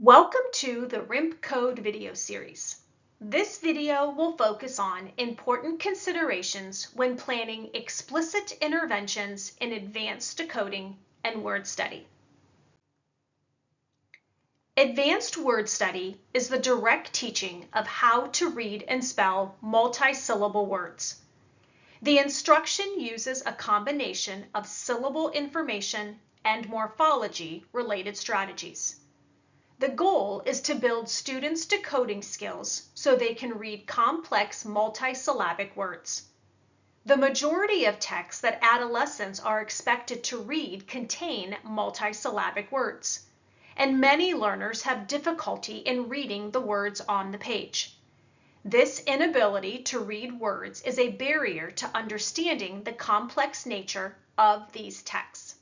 Welcome to the RIMP Code video series. This video will focus on important considerations when planning explicit interventions in advanced decoding and word study. Advanced word study is the direct teaching of how to read and spell multi-syllable words. The instruction uses a combination of syllable information and morphology-related strategies. The goal is to build students' decoding skills so they can read complex multisyllabic words. The majority of texts that adolescents are expected to read contain multisyllabic words, and many learners have difficulty in reading the words on the page. This inability to read words is a barrier to understanding the complex nature of these texts.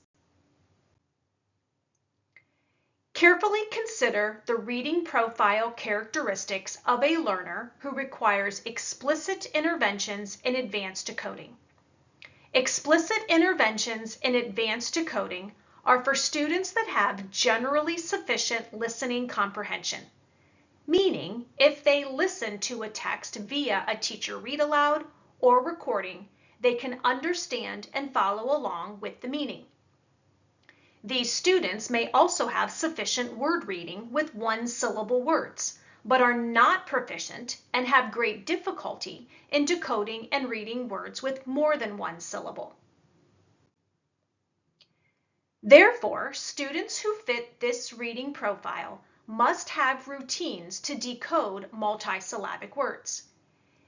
Carefully consider the reading profile characteristics of a learner who requires explicit interventions in advanced decoding. Explicit interventions in advanced decoding are for students that have generally sufficient listening comprehension, meaning if they listen to a text via a teacher read aloud or recording, they can understand and follow along with the meaning. These students may also have sufficient word reading with one-syllable words, but are not proficient and have great difficulty in decoding and reading words with more than one syllable. Therefore, students who fit this reading profile must have routines to decode multisyllabic words.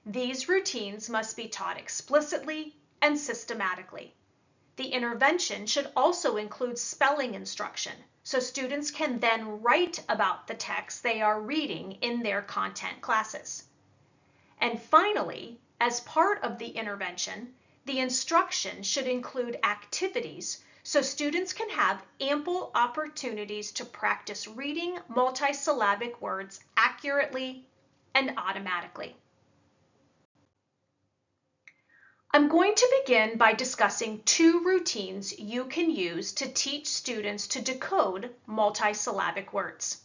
These routines must be taught explicitly and systematically. The intervention should also include spelling instruction, so students can then write about the text they are reading in their content classes. And finally, as part of the intervention, the instruction should include activities so students can have ample opportunities to practice reading multisyllabic words accurately and automatically. I'm going to begin by discussing two routines you can use to teach students to decode multisyllabic words.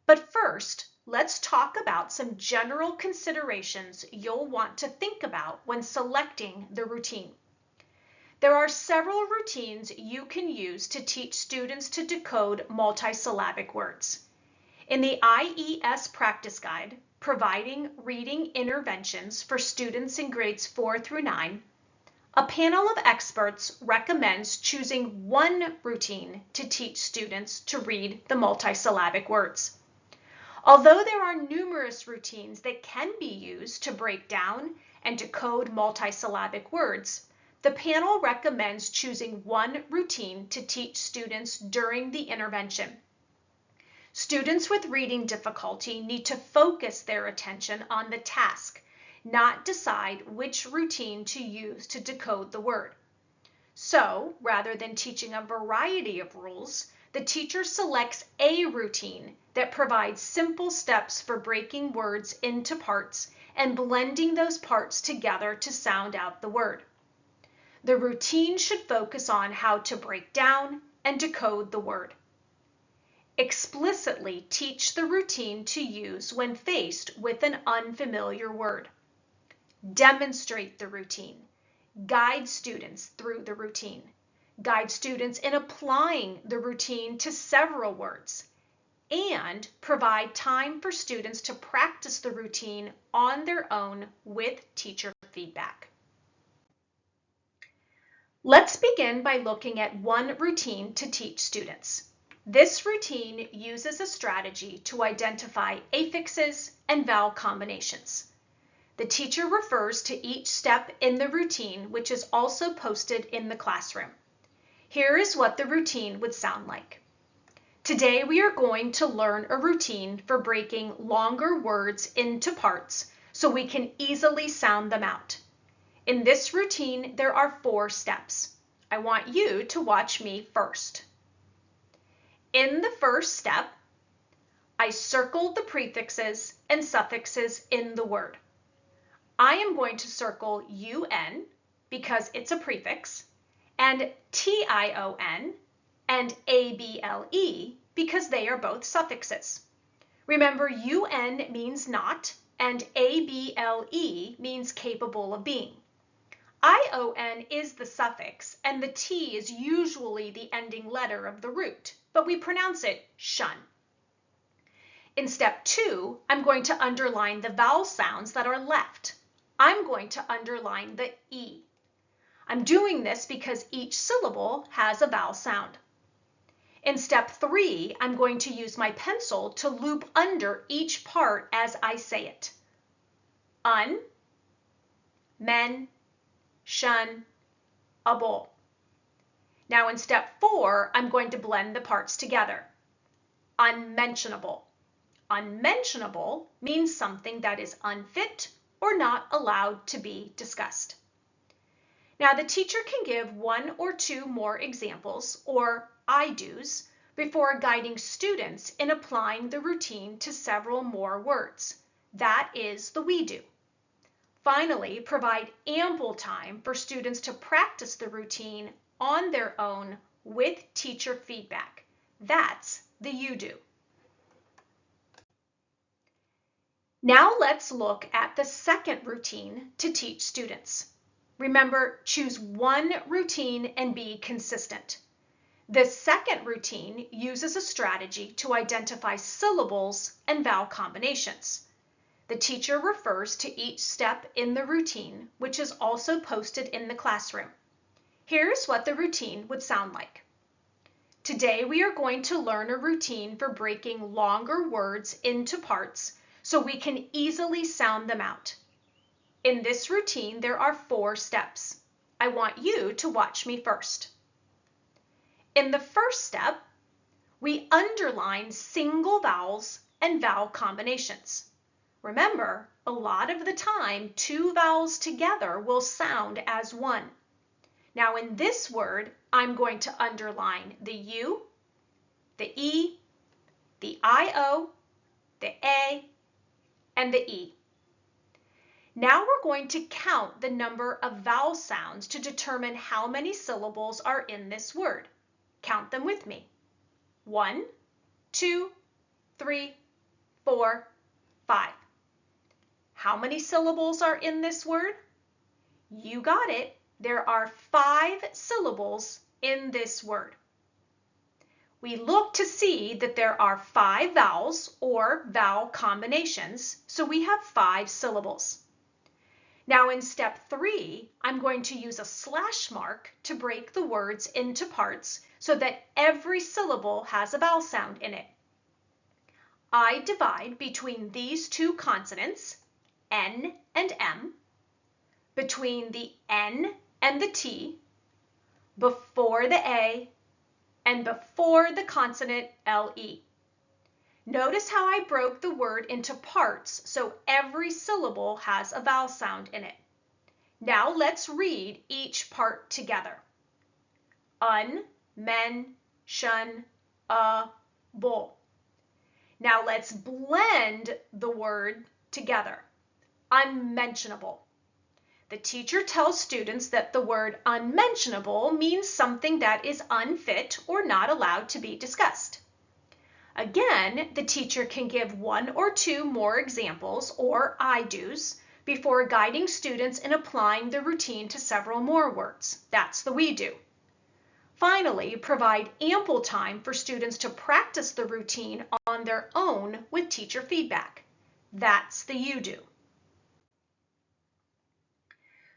But first, let's talk about some general considerations you'll want to think about when selecting the routine. There are several routines you can use to teach students to decode multisyllabic words. In the IES Practice Guide, Providing Reading Interventions for Students in Grades 4 through 9, a panel of experts recommends choosing one routine to teach students to read the multisyllabic words. Although there are numerous routines that can be used to break down and decode multisyllabic words, the panel recommends choosing one routine to teach students during the intervention. Students with reading difficulty need to focus their attention on the task, not decide which routine to use to decode the word. So, rather than teaching a variety of rules, the teacher selects a routine that provides simple steps for breaking words into parts and blending those parts together to sound out the word. The routine should focus on how to break down and decode the word. Explicitly teach the routine to use when faced with an unfamiliar word. Demonstrate the routine. Guide students through the routine. Guide students in applying the routine to several words. And provide time for students to practice the routine on their own with teacher feedback. Let's begin by looking at one routine to teach students. This routine uses a strategy to identify affixes and vowel combinations. The teacher refers to each step in the routine, which is also posted in the classroom. Here is what the routine would sound like. Today we are going to learn a routine for breaking longer words into parts so we can easily sound them out. In this routine, there are 4 steps. I want you to watch me first. In the first step, I circled the prefixes and suffixes in the word. I am going to circle UN because it's a prefix, and TION and ABLE because they are both suffixes. Remember, UN means not, and ABLE means capable of being. ION is the suffix, and the T is usually the ending letter of the root, but we pronounce it shun. In step 2, I'm going to underline the vowel sounds that are left. I'm going to underline the E. I'm doing this because each syllable has a vowel sound. In step 3, I'm going to use my pencil to loop under each part as I say it. Un, men, shun, able. Now in step 4, I'm going to blend the parts together. Unmentionable. Unmentionable means something that is unfit or not allowed to be discussed. Now the teacher can give 1 or 2 more examples, or I do's, before guiding students in applying the routine to several more words. That is the we do. Finally, provide ample time for students to practice the routine on their own with teacher feedback. That's the you do. Now let's look at the second routine to teach students. Remember, choose one routine and be consistent. The second routine uses a strategy to identify syllables and vowel combinations. The teacher refers to each step in the routine, which is also posted in the classroom. Here's what the routine would sound like. Today we are going to learn a routine for breaking longer words into parts so we can easily sound them out. In this routine, there are 4 steps. I want you to watch me first. In the first step, we underline single vowels and vowel combinations. Remember, a lot of the time, 2 vowels together will sound as one. Now in this word, I'm going to underline the U, the E, the IO, the A, and the E. Now we're going to count the number of vowel sounds to determine how many syllables are in this word. Count them with me. 1, 2, 3, 4, 5. How many syllables are in this word? You got it. There are 5 syllables in this word. We look to see that there are 5 vowels or vowel combinations, so we have 5 syllables. Now in step 3, I'm going to use a slash mark to break the words into parts so that every syllable has a vowel sound in it. I divide between these 2 consonants, N and M, between the N and the T, before the A, and before the consonant LE. Notice how I broke the word into parts so every syllable has a vowel sound in it. Now let's read each part together. Un, men, shun, bull. Now let's blend the word together. Unmentionable. The teacher tells students that the word unmentionable means something that is unfit or not allowed to be discussed. Again, the teacher can give 1 or 2 more examples, or I do's, before guiding students in applying the routine to several more words. That's the we do. Finally, provide ample time for students to practice the routine on their own with teacher feedback. That's the you do.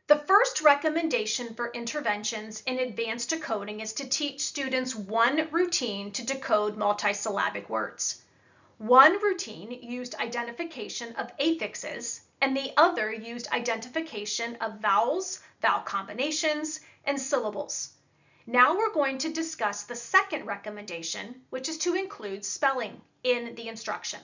The first recommendation for interventions in advanced decoding is to teach students one routine to decode multisyllabic words. One routine used identification of affixes, and the other used identification of vowels, vowel combinations, and syllables. Now we're going to discuss the second recommendation, which is to include spelling in the instruction.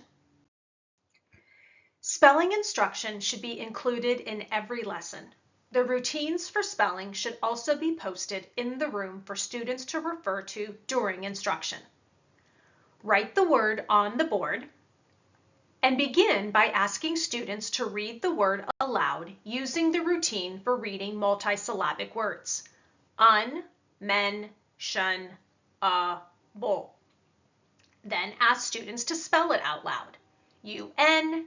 Spelling instruction should be included in every lesson. The routines for spelling should also be posted in the room for students to refer to during instruction. Write the word on the board and begin by asking students to read the word aloud using the routine for reading multisyllabic words. Un, men, shun, bull. Then ask students to spell it out loud. UNMENTIONABLE.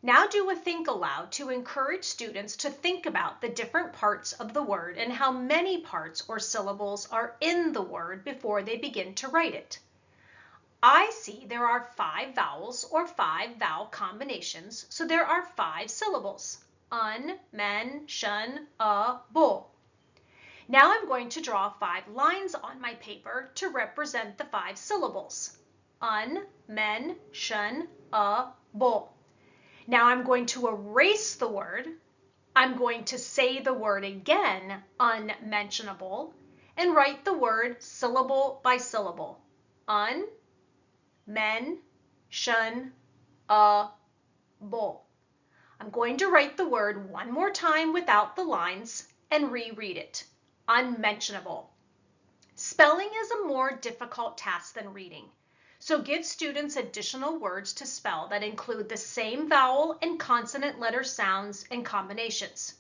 Now do a think aloud to encourage students to think about the different parts of the word and how many parts or syllables are in the word before they begin to write it. I see there are 5 vowels or 5 vowel combinations, so there are 5 syllables. Un, men, shun, bull. Now I'm going to draw 5 lines on my paper to represent the 5 syllables. Un, men, shun, bull. Now I'm going to erase the word. I'm going to say the word again, unmentionable, and write the word syllable by syllable. Un, men, shun, bull. I'm going to write the word one more time without the lines and reread it. Unmentionable. Spelling is a more difficult task than reading, so give students additional words to spell that include the same vowel and consonant letter sounds and combinations.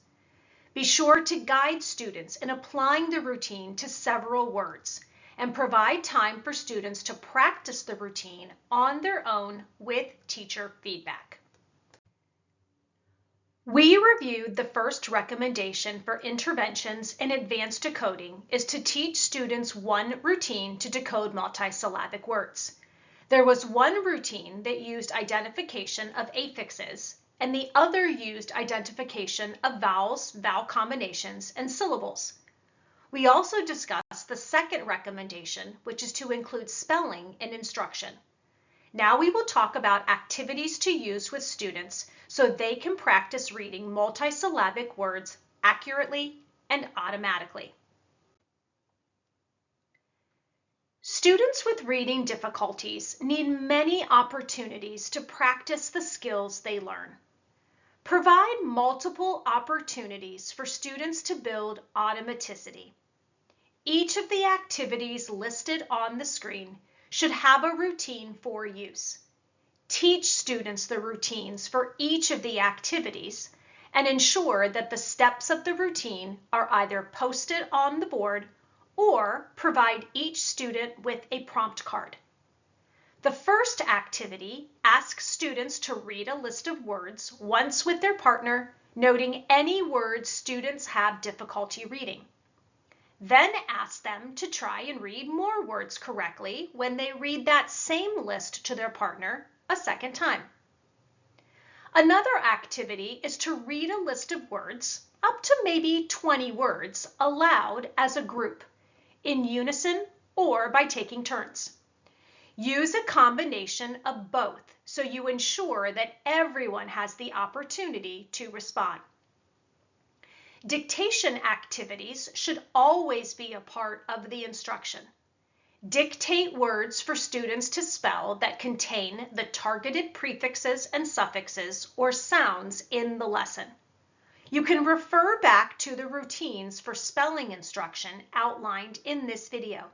Be sure to guide students in applying the routine to several words and provide time for students to practice the routine on their own with teacher feedback. We reviewed the first recommendation for interventions in advanced decoding is to teach students one routine to decode multisyllabic words. There was one routine that used identification of affixes, and the other used identification of vowels, vowel combinations, and syllables. We also discussed the second recommendation, which is to include spelling in instruction. Now we will talk about activities to use with students so they can practice reading multisyllabic words accurately and automatically. Students with reading difficulties need many opportunities to practice the skills they learn. Provide multiple opportunities for students to build automaticity. Each of the activities listed on the screen should have a routine for use. Teach students the routines for each of the activities and ensure that the steps of the routine are either posted on the board or provide each student with a prompt card. The first activity asks students to read a list of words once with their partner, noting any words students have difficulty reading. Then ask them to try and read more words correctly when they read that same list to their partner a second time. Another activity is to read a list of words, up to maybe 20 words, aloud as a group, in unison or by taking turns. Use a combination of both so you ensure that everyone has the opportunity to respond. Dictation activities should always be a part of the instruction. Dictate words for students to spell that contain the targeted prefixes and suffixes or sounds in the lesson. You can refer back to the routines for spelling instruction outlined in this video.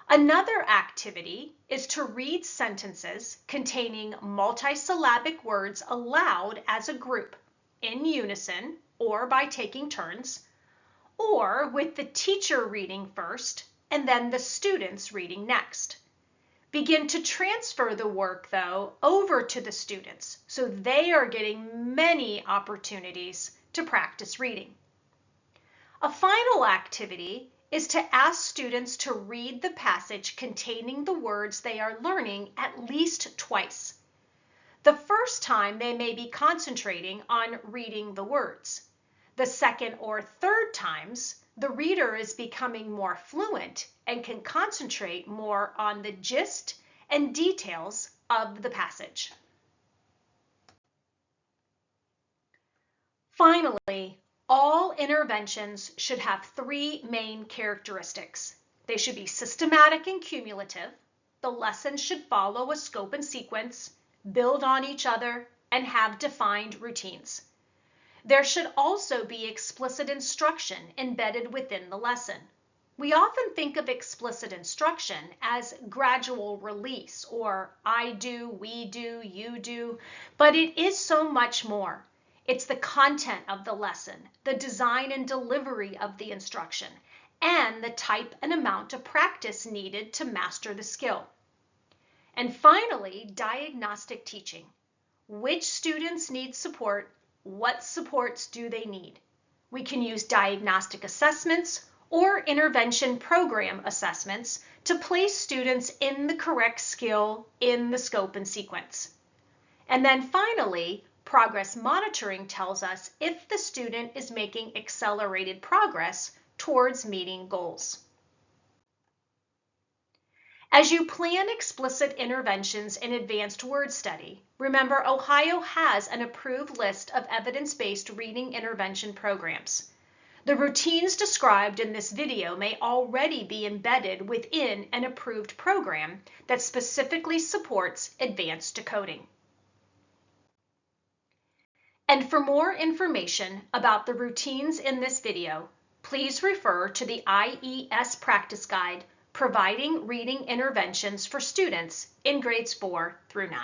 Another activity is to read sentences containing multisyllabic words aloud as a group, in unison or by taking turns, or with the teacher reading first and then the students reading next. Begin to transfer the work, though, over to the students so they are getting many opportunities to practice reading. A final activity is to ask students to read the passage containing the words they are learning at least twice. The first time they may be concentrating on reading the words. The second or third times, the reader is becoming more fluent and can concentrate more on the gist and details of the passage. Finally, all interventions should have 3 main characteristics. They should be systematic and cumulative. The lesson should follow a scope and sequence, build on each other, and have defined routines. There should also be explicit instruction embedded within the lesson. We often think of explicit instruction as gradual release or I do, we do, you do, but it is so much more. It's the content of the lesson, the design and delivery of the instruction, and the type and amount of practice needed to master the skill. And finally, diagnostic teaching. Which students need support? What supports do they need? We can use diagnostic assessments or intervention program assessments to place students in the correct skill in the scope and sequence. And then finally, progress monitoring tells us if the student is making accelerated progress towards meeting goals. As you plan explicit interventions in advanced word study, remember Ohio has an approved list of evidence-based reading intervention programs. The routines described in this video may already be embedded within an approved program that specifically supports advanced decoding. And for more information about the routines in this video, please refer to the IES Practice Guide, Providing Reading Interventions for Students in Grades 4 through 9.